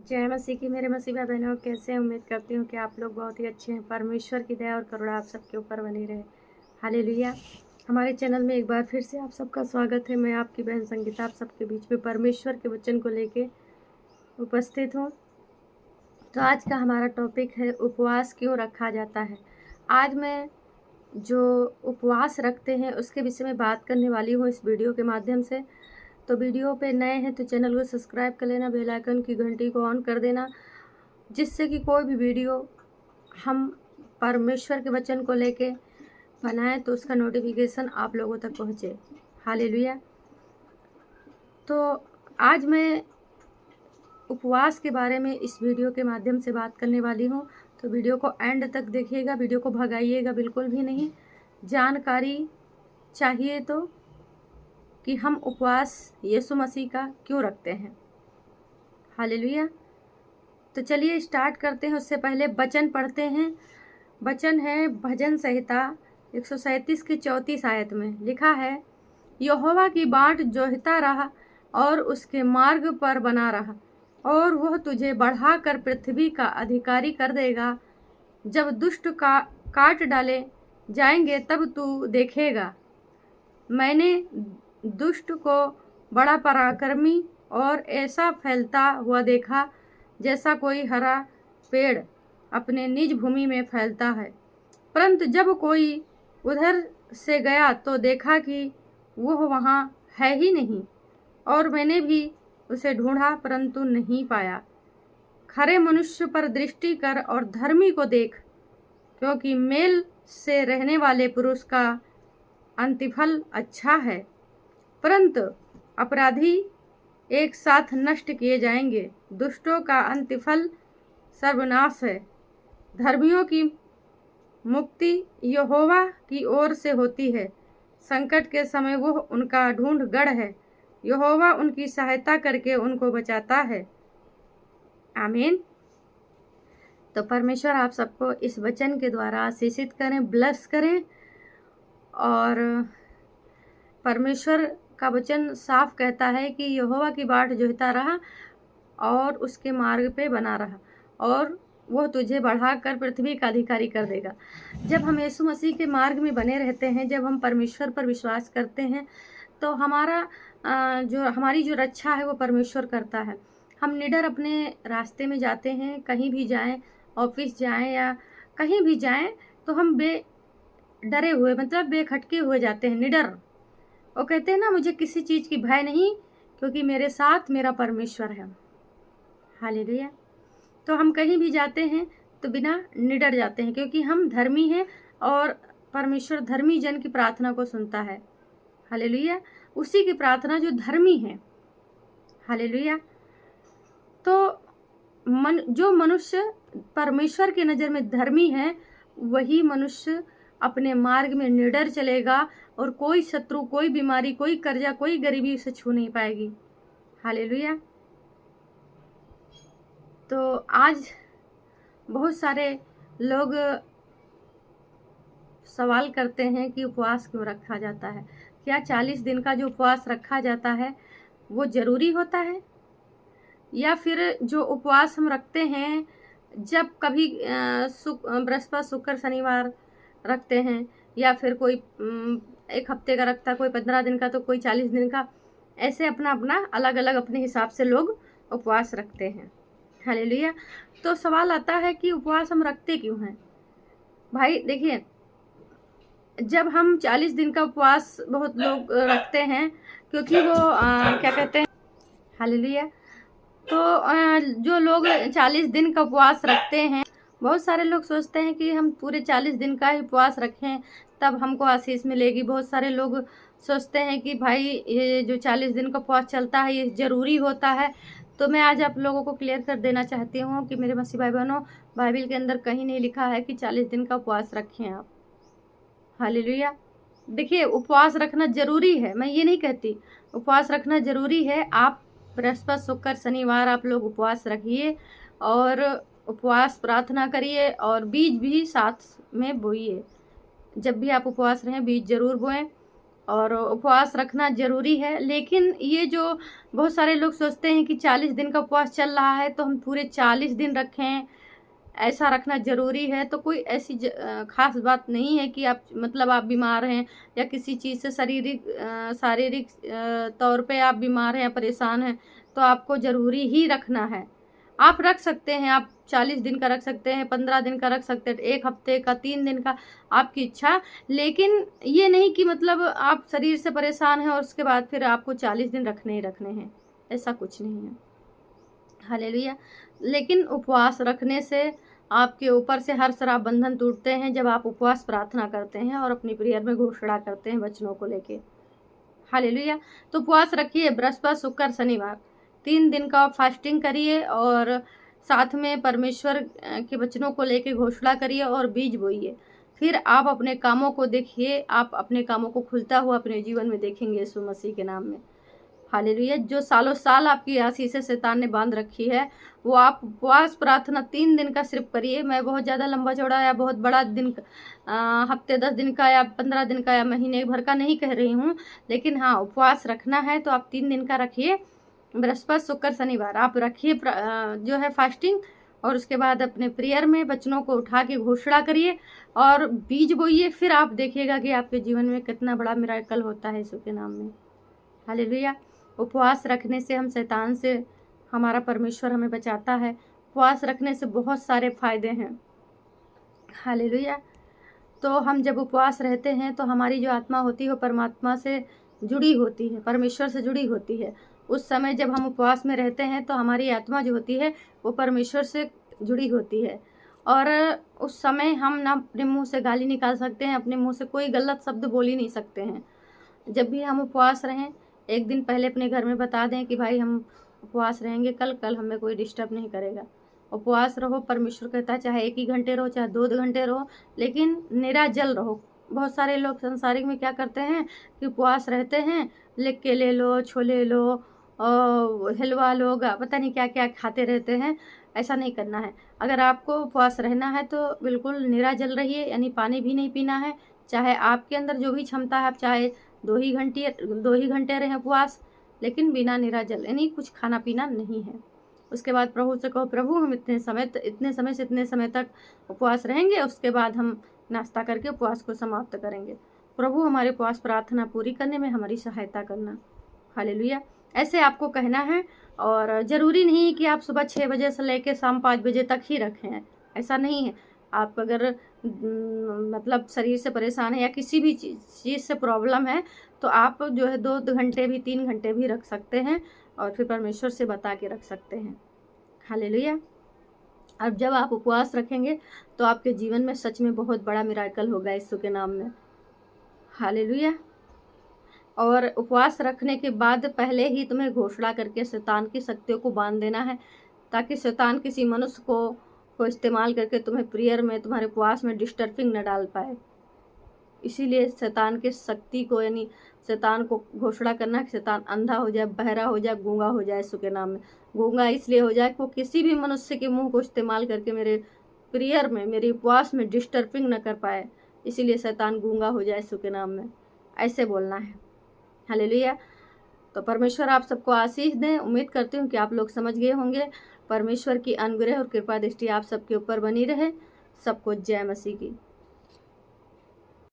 जय मसीह की मेरे मसीह भाई बहनों, कैसे हैं? उम्मीद करती हूँ कि आप लोग बहुत ही अच्छे हैं। परमेश्वर की दया और करुणा आप सबके ऊपर बनी रहे। हालेलुया। हमारे चैनल में एक बार फिर से आप सबका स्वागत है। मैं आपकी बहन संगीता आप सबके बीच में परमेश्वर के वचन को लेके उपस्थित हूँ। तो आज का हमारा टॉपिक है उपवास क्यों रखा जाता है। आज मैं जो उपवास रखते हैं उसके विषय में बात करने वाली हूँ इस वीडियो के माध्यम से। तो वीडियो पे नए हैं तो चैनल को सब्सक्राइब कर लेना, बेल आइकन की घंटी को ऑन कर देना, जिससे कि कोई भी वीडियो हम परमेश्वर के वचन को लेके बनाएं तो उसका नोटिफिकेशन आप लोगों तक पहुँचे। हालेलुया। तो आज मैं उपवास के बारे में इस वीडियो के माध्यम से बात करने वाली हूँ। तो वीडियो को एंड तक देखिएगा, वीडियो को भगाइएगा बिल्कुल भी नहीं। जानकारी चाहिए तो कि हम उपवास यीशु मसीह का क्यों रखते हैं। हालेलुया। तो चलिए स्टार्ट करते हैं। उससे पहले वचन पढ़ते हैं। वचन है भजन संहिता 137 की 34 आयत में लिखा है, यहोवा की बाट जोहता रहा और उसके मार्ग पर बना रहा, और वह तुझे बढ़ाकर पृथ्वी का अधिकारी कर देगा। जब दुष्ट का काट डाले जाएंगे तब तू देखेगा। मैंने दुष्ट को बड़ा पराक्रमी और ऐसा फैलता हुआ देखा जैसा कोई हरा पेड़ अपने निज भूमि में फैलता है। परंतु जब कोई उधर से गया तो देखा कि वह वहाँ है ही नहीं, और मैंने भी उसे ढूंढा परंतु नहीं पाया। खरे मनुष्य पर दृष्टि कर और धर्मी को देख, क्योंकि मेल से रहने वाले पुरुष का अंतिफल अच्छा है, परंतु अपराधी एक साथ नष्ट किए जाएंगे। दुष्टों का अंतिफल सर्वनाश है। धर्मियों की मुक्ति यहोवा की ओर से होती है। संकट के समय वह उनका ढूंढ गढ़ है। यहोवा उनकी सहायता करके उनको बचाता है। आमीन। तो परमेश्वर आप सबको इस वचन के द्वारा आशीषित करें, ब्लेस करें। और परमेश्वर का वचन साफ कहता है कि यहोवा की बाट जोहता रहा और उसके मार्ग पे बना रहा, और वह तुझे बढ़ाकर पृथ्वी का अधिकारी कर देगा। जब हम यीशु मसीह के मार्ग में बने रहते हैं, जब हम परमेश्वर पर विश्वास करते हैं, तो हमारी जो रक्षा है वो परमेश्वर करता है। हम निडर अपने रास्ते में जाते हैं। कहीं भी जाएं, ऑफिस जाएं या कहीं भी जाएं, तो हम डरे हुए मतलब बेखटके हुए जाते हैं, निडर। वो कहते हैं ना, मुझे किसी चीज़ की भय नहीं, क्योंकि मेरे साथ मेरा परमेश्वर है। हालेलुया। तो हम कहीं भी जाते हैं तो बिना निडर जाते हैं, क्योंकि हम धर्मी हैं और परमेश्वर धर्मी जन की प्रार्थना को सुनता है। हालेलुया। उसी की प्रार्थना जो धर्मी है। हालेलुया। तो जो मनुष्य परमेश्वर की नज़र में धर्मी है, वही मनुष्य अपने मार्ग में निडर चलेगा, और कोई शत्रु, कोई बीमारी, कोई कर्जा, कोई गरीबी उसे छू नहीं पाएगी। हालेलुया। तो आज बहुत सारे लोग सवाल करते हैं कि उपवास क्यों रखा जाता है। क्या 40 दिन का जो उपवास रखा जाता है वो ज़रूरी होता है, या फिर जो उपवास हम रखते हैं जब कभी बृहस्पति, शुक्र, शनिवार रखते हैं, या फिर कोई 1 हफ्ते का रखता, कोई 15 दिन का, तो कोई 40 दिन का, ऐसे अपना अपना अलग अलग अपने हिसाब से लोग उपवास रखते हैं। हालेलुया। तो सवाल आता है कि उपवास हम रखते क्यों हैं। भाई देखिए, जब हम 40 दिन का उपवास बहुत लोग रखते हैं, क्योंकि वो क्या कहते हैं, हालेलुया। तो जो लोग 40 दिन का उपवास रखते हैं, बहुत सारे लोग सोचते हैं कि हम पूरे 40 दिन का ही उपवास रखें तब हमको आशीष मिलेगी। बहुत सारे लोग सोचते हैं कि भाई ये जो 40 दिन का उपवास चलता है ये ज़रूरी होता है। तो मैं आज आप लोगों को क्लियर कर देना चाहती हूँ कि मेरे मसीह भाई बहनों, बाइबल के अंदर कहीं नहीं लिखा है कि 40 दिन का उपवास रखें आप। हालेलुया। देखिए, उपवास रखना ज़रूरी है, मैं ये नहीं कहती, उपवास रखना ज़रूरी है। आप बृहस्पति, शुक्र, शनिवार आप लोग उपवास रखिए और उपवास प्रार्थना करिए, और बीज भी साथ में बोइए। जब भी आप उपवास रहें बीज ज़रूर बोएं। और उपवास रखना ज़रूरी है। लेकिन ये जो बहुत सारे लोग सोचते हैं कि 40 दिन का उपवास चल रहा है तो हम पूरे 40 दिन रखें, ऐसा रखना ज़रूरी है। तो कोई ऐसी ख़ास बात नहीं है कि आप मतलब आप बीमार हैं या किसी चीज़ से शारीरिक तौर पे आप बीमार हैं या परेशान हैं तो आपको ज़रूरी ही रखना है। आप रख सकते हैं, आप 40 दिन का रख सकते हैं, 15 दिन का रख सकते हैं, 1 हफ्ते का, 3 दिन का, आपकी इच्छा। लेकिन ये नहीं कि मतलब आप शरीर से परेशान हैं और उसके बाद फिर आपको 40 दिन रखने ही रखने हैं, ऐसा कुछ नहीं है। हालेलुया। लेकिन उपवास रखने से आपके ऊपर से हर श्राप बंधन टूटते हैं जब आप उपवास प्रार्थना करते हैं और अपनी प्रेयर में घोषणा करते हैं वचनों को लेके। हालेलुया। तो उपवास रखिए बृहस्पति, शुक्र, शनिवार 3 दिन का फास्टिंग करिए और साथ में परमेश्वर के वचनों को लेके घोषणा करिए और बीज बोइए। फिर आप अपने कामों को देखिए, आप अपने कामों को खुलता हुआ अपने जीवन में देखेंगे यीशु मसीह के नाम में। हालेलुया। जो सालों साल आपकी आशीषें शैतान ने बांध रखी है वो आप उपवास प्रार्थना 3 दिन का सिर्फ करिए। मैं बहुत ज़्यादा लंबा चौड़ा या बहुत बड़ा दिन हफ्ते 10 दिन का या 15 दिन का या महीने भर का नहीं कह रही हूँ, लेकिन हाँ उपवास रखना है तो आप 3 दिन का रखिए। बृहस्पति, शुक्र, शनिवार आप रखिए जो है फास्टिंग, और उसके बाद अपने प्रेयर में वचनों को उठा के घोषणा करिए और बीज बोइए। फिर आप देखिएगा कि आपके जीवन में कितना बड़ा मिराकल होता है यीशु के नाम में। हालेलुया। उपवास रखने से हम शैतान से हमारा परमेश्वर हमें बचाता है। उपवास रखने से बहुत सारे फायदे हैं। हालेलुया। तो हम जब उपवास रहते हैं तो हमारी जो आत्मा होती है वो परमात्मा से जुड़ी होती है, परमेश्वर से जुड़ी होती है। उस समय जब हम उपवास में रहते हैं तो हमारी आत्मा जो होती है वो परमेश्वर से जुड़ी होती है और उस समय हम ना अपने मुंह से गाली निकाल सकते हैं, अपने मुंह से कोई गलत शब्द बोल ही नहीं सकते हैं। जब भी हम उपवास रहें, एक दिन पहले अपने घर में बता दें कि भाई हम उपवास रहेंगे, कल हमें कोई डिस्टर्ब नहीं करेगा। उपवास रहो, परमेश्वर कहता है चाहे 1 ही घंटे रहो चाहे 2 घंटे रहो, लेकिन निराजल रहो। बहुत सारे लोग संसारिक में क्या करते हैं कि उपवास रहते हैं, लिख के ले लो, छोले लो और हलवा लो, पता नहीं क्या क्या खाते रहते हैं। ऐसा नहीं करना है। अगर आपको उपवास रहना है तो बिल्कुल निराजल रहिए, यानी पानी भी नहीं पीना है। चाहे आपके अंदर जो भी क्षमता है, आप चाहे 2 ही घंटे रहें उपवास, लेकिन बिना निराजल, यानी कुछ खाना पीना नहीं है। उसके बाद प्रभु से कहो प्रभु हम इतने समय से इतने समय तक उपवास रहेंगे, उसके बाद हम नाश्ता करके उपवास को समाप्त करेंगे। प्रभु हमारे उपवास प्रार्थना पूरी करने में हमारी सहायता करना। हालेलुया। ऐसे आपको कहना है और ज़रूरी नहीं कि आप सुबह 6 बजे से लेकर शाम 5 बजे तक ही रखें, ऐसा नहीं है। आप अगर मतलब शरीर से परेशान है या किसी भी चीज़ से प्रॉब्लम है तो आप जो है 2 घंटे भी 3 घंटे भी रख सकते हैं और फिर परमेश्वर से बता के रख सकते हैं। हालेलुया। अब जब आप उपवास रखेंगे तो आपके जीवन में सच में बहुत बड़ा मिराकल होगा यीशु के नाम में। हालेलुया। और उपवास रखने के बाद पहले ही तुम्हें घोषणा करके शैतान की शक्तियों को बांध देना है, ताकि शैतान किसी मनुष्य को इस्तेमाल करके तुम्हें प्रेयर में, तुम्हारे उपवास में डिस्टर्बिंग न डाल पाए। इसीलिए शैतान के शक्ति को, यानी शैतान को घोषणा करना कि शैतान अंधा हो जाए, बहरा हो जाए, गूंगा हो जाए यीशु के नाम में। गूंगा इसलिए हो जाए कि वो किसी भी मनुष्य के मुंह को इस्तेमाल करके मेरे प्रेयर में, मेरे उपवास में डिस्टर्बिंग न कर पाए। इसीलिए शैतान गूंगा हो जाए यीशु के नाम में, ऐसे बोलना है। हालेलुया। तो परमेश्वर आप सबको आशीष दें। उम्मीद करती हूँ कि आप लोग समझ गए होंगे। परमेश्वर की अनुग्रह और कृपा दृष्टि आप सबके ऊपर बनी रहे। सबको जय मसीह की।